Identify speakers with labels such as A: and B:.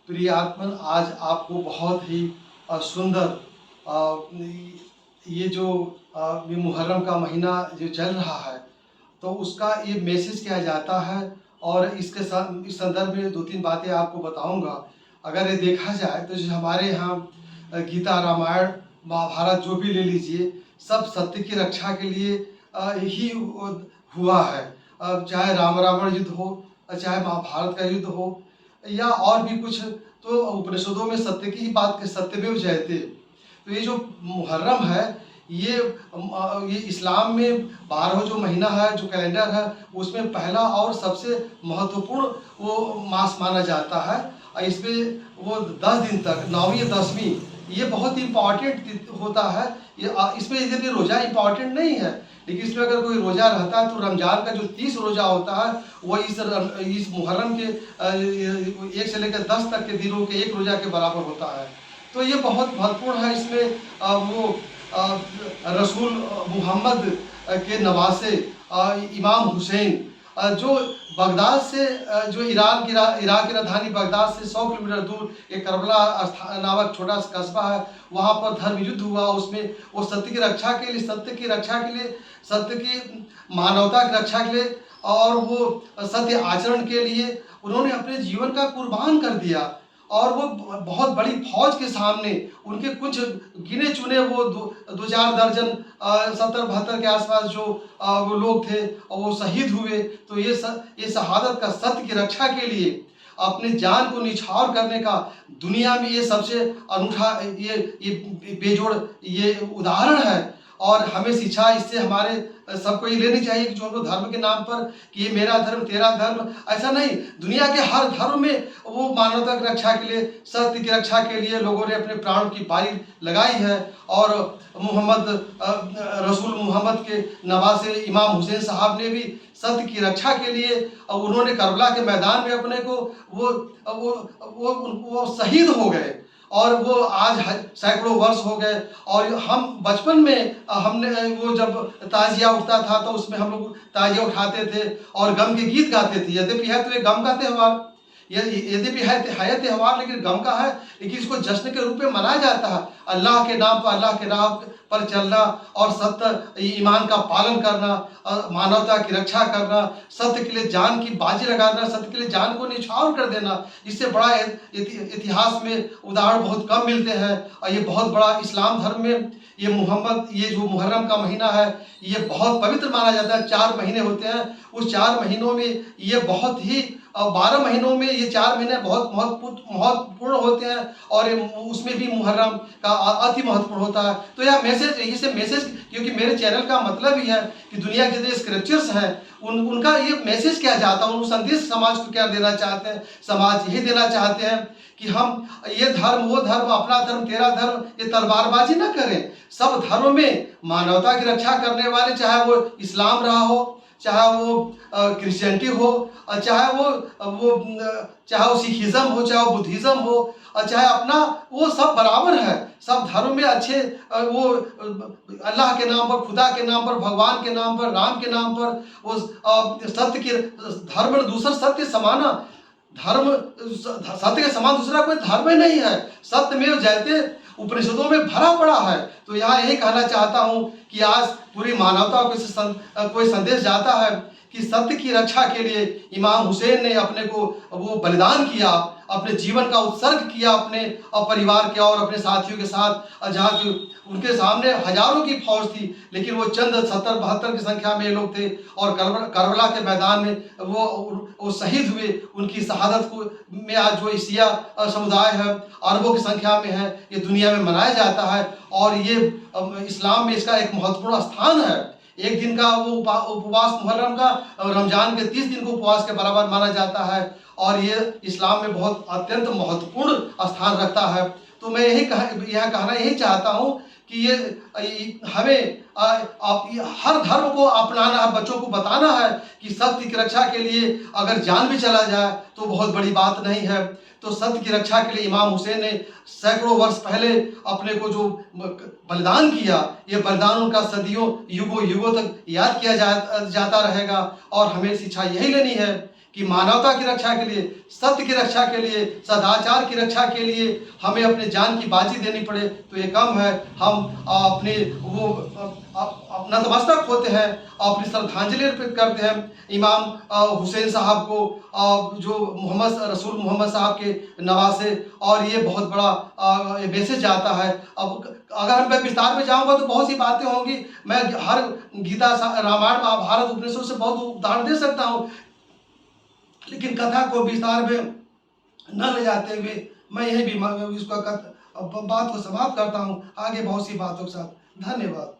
A: प्रिय आत्मन, आज आपको बहुत ही सुंदर ये जो ये मुहर्रम का महीना जो चल रहा है, तो उसका ये मैसेज क्या जाता है और इस संदर्भ में 2-3 बातें आपको बताऊंगा। अगर ये देखा जाए तो जो हमारे यहाँ गीता, रामायण, महाभारत जो भी ले लीजिए, सब सत्य की रक्षा के लिए ही हुआ है। चाहे राम रावण युद्ध हो, चाहे महाभारत का युद्ध हो, या और भी कुछ, तो उपनिषदों में सत्य की ही बात, सत्यमेव जयते। तो ये जो मुहर्रम है, ये इस्लाम में 12वां जो महीना है, जो कैलेंडर है, उसमें पहला और सबसे महत्वपूर्ण वो मास माना जाता है। और इसमें वो 10 दिन तक, 9वीं या 10वीं, ये बहुत इम्पॉर्टेंट होता है। इसमें यदि रोज़ा इम्पॉर्टेंट नहीं है, लेकिन इसमें अगर कोई रोज़ा रहता है तो रमज़ान का जो 30 रोज़ा होता है, वो इस मुहर्रम के 1 से लेकर 10 तक के दिनों के एक रोज़ा के बराबर होता है। तो ये बहुत महत्वपूर्ण है। इसमें रसूल मोहम्मद के नवासे इमाम हुसैन, जो बगदाद से, जो इराक की राजधानी बगदाद से 100 किलोमीटर दूर एक करबला नामक छोटा सा कस्बा है, वहाँ पर धर्म युद्ध हुआ। उसमें वो सत्य की रक्षा के लिए, सत्य की मानवता की रक्षा के लिए और वो सत्य आचरण के लिए उन्होंने अपने जीवन का कुर्बान कर दिया। और वो बहुत बड़ी फौज के सामने, उनके कुछ गिने चुने वो 2-4 दर्जन 70-72 के आसपास जो वो लोग थे, और वो शहीद हुए। तो ये शहादत का, सत्य की रक्षा के लिए अपनी जान को निछावर करने का दुनिया में ये सबसे अनूठा, ये बेजोड़ ये उदाहरण है। और हमें शिक्षा इससे हमारे सबको ये लेनी चाहिए कि जो हम लोग धर्म के नाम पर कि ये मेरा धर्म तेरा धर्म, ऐसा नहीं। दुनिया के हर धर्म में वो मानवता की रक्षा के लिए, सत्य की रक्षा के लिए लोगों ने अपने प्राणों की बाजी लगाई है। और रसूल मोहम्मद के नवासे इमाम हुसैन साहब ने भी सत्य की रक्षा के लिए, उन्होंने करबला के मैदान में अपने को वो शहीद हो गए। और वो आज सैकड़ों वर्ष हो गए। और हम बचपन में हमने वो जब ताजिया उठता था तो उसमें हम लोग ताजिया उठाते थे और गम के गीत गाते थे। यद्यपि है तो ये गम का त्यौहार, यद्यपि है त्यौहार, लेकिन गम का है, लेकिन इसको जश्न के रूप में मनाया जाता है। अल्लाह के नाम पर, अल्लाह के राह पर चलना और सत्य ईमान का पालन करना, मानवता की रक्षा करना, सत्य के लिए जान की बाजी लगाना, सत्य के लिए जान को निछावर कर देना, इससे बड़ा इतिहास में उदाहरण बहुत कम मिलते हैं। और ये बहुत बड़ा इस्लाम धर्म में ये जो मुहर्रम का महीना है, ये बहुत पवित्र माना जाता है। 4 महीने होते हैं, उस 4 महीनों में ये बहुत ही 12 महीनों में ये 4 महीने बहुत महत्वपूर्ण होते हैं। और उसमें भी मुहर्रम का अति महत्वपूर्ण होता है। तो यह मैसेज, क्योंकि मेरे चैनल का मतलब ही है कि दुनिया के जो स्क्रिप्चर्स हैं, उनका ये मैसेज क्या जाता है, उन संदेश समाज को क्या देना चाहते हैं। समाज यही देना चाहते हैं कि हम ये धर्म, वो धर्म, अपना धर्म तेरा धर्म, ये तलवारबाजी न करें। सब धर्मों में मानवता की रक्षा करने वाले, चाहे वो इस्लाम रहा हो, चाहे वो क्रिश्चियनिटी हो, चाहे वो सिखिज्म हो, चाहे वो बुद्धिज्म हो, और चाहे अपना, वो सब बराबर है। सब धर्म में अच्छे, वो अल्लाह के नाम पर, खुदा के नाम पर, भगवान के नाम पर, राम के नाम पर, वो सत्य के धर्म में दूसरा सत्य समाना, धर्म सत्य के समान दूसरा कोई धर्म ही नहीं है। सत्य में जयते उपनिषदों में भरा पड़ा है। तो यहाँ यही कहना चाहता हूँ कि आज पूरी मानवता को कोई संदेश जाता है कि सत्य की रक्षा के लिए इमाम हुसैन ने अपने को वो बलिदान किया, अपने जीवन का उत्सर्ग किया, अपने और परिवार के और अपने साथियों के साथ, जहाँ की उनके सामने हजारों की फौज थी, लेकिन वो चंद 70-72 की संख्या में लोग थे। और करबला के मैदान में वो शहीद हुए। उनकी शहादत को में आज जो शिया समुदाय है, अरबों की संख्या में है, ये दुनिया में मनाया जाता है। और ये इस्लाम में इसका एक महत्वपूर्ण स्थान है। एक दिन का वो उपवास मुहर्रम का, रमजान के 30 दिन को उपवास के बराबर माना जाता है। और ये इस्लाम में बहुत अत्यंत महत्वपूर्ण स्थान रखता है। तो मैं यह कहना यही चाहता हूँ कि ये हमें हर धर्म को अपनाना है, बच्चों को बताना है कि सत्य की रक्षा के लिए अगर जान भी चला जाए तो बहुत बड़ी बात नहीं है। तो सत्य की रक्षा के लिए इमाम हुसैन ने सैकड़ों वर्ष पहले अपने को जो बलिदान किया, ये बलिदान उनका सदियों युगों युगों तक याद किया जाता रहेगा। और हमें शिक्षा यही लेनी है कि मानवता की रक्षा के लिए, सत्य की रक्षा के लिए, सदाचार की रक्षा के लिए हमें अपने जान की बाजी देनी पड़े तो ये कम है। हम अपने वो नतमस्तक होते हैं, अपनी श्रद्धांजलि अर्पित करते हैं इमाम हुसैन साहब को, जो रसूल मोहम्मद साहब के नवासे। और ये बहुत बड़ा मैसेज आता है। अब अगर मैं विस्तार में जाऊंगा तो बहुत सी बातें होंगी। मैं हर गीता, रामायण, महाभारत, उपनिषद से बहुत उदाहरण दे सकता हूँ, लेकिन कथा को विस्तार में न ले जाते हुए मैं यही भी इसका बात को समाप्त करता हूँ। आगे बहुत सी बातों के साथ धन्यवाद।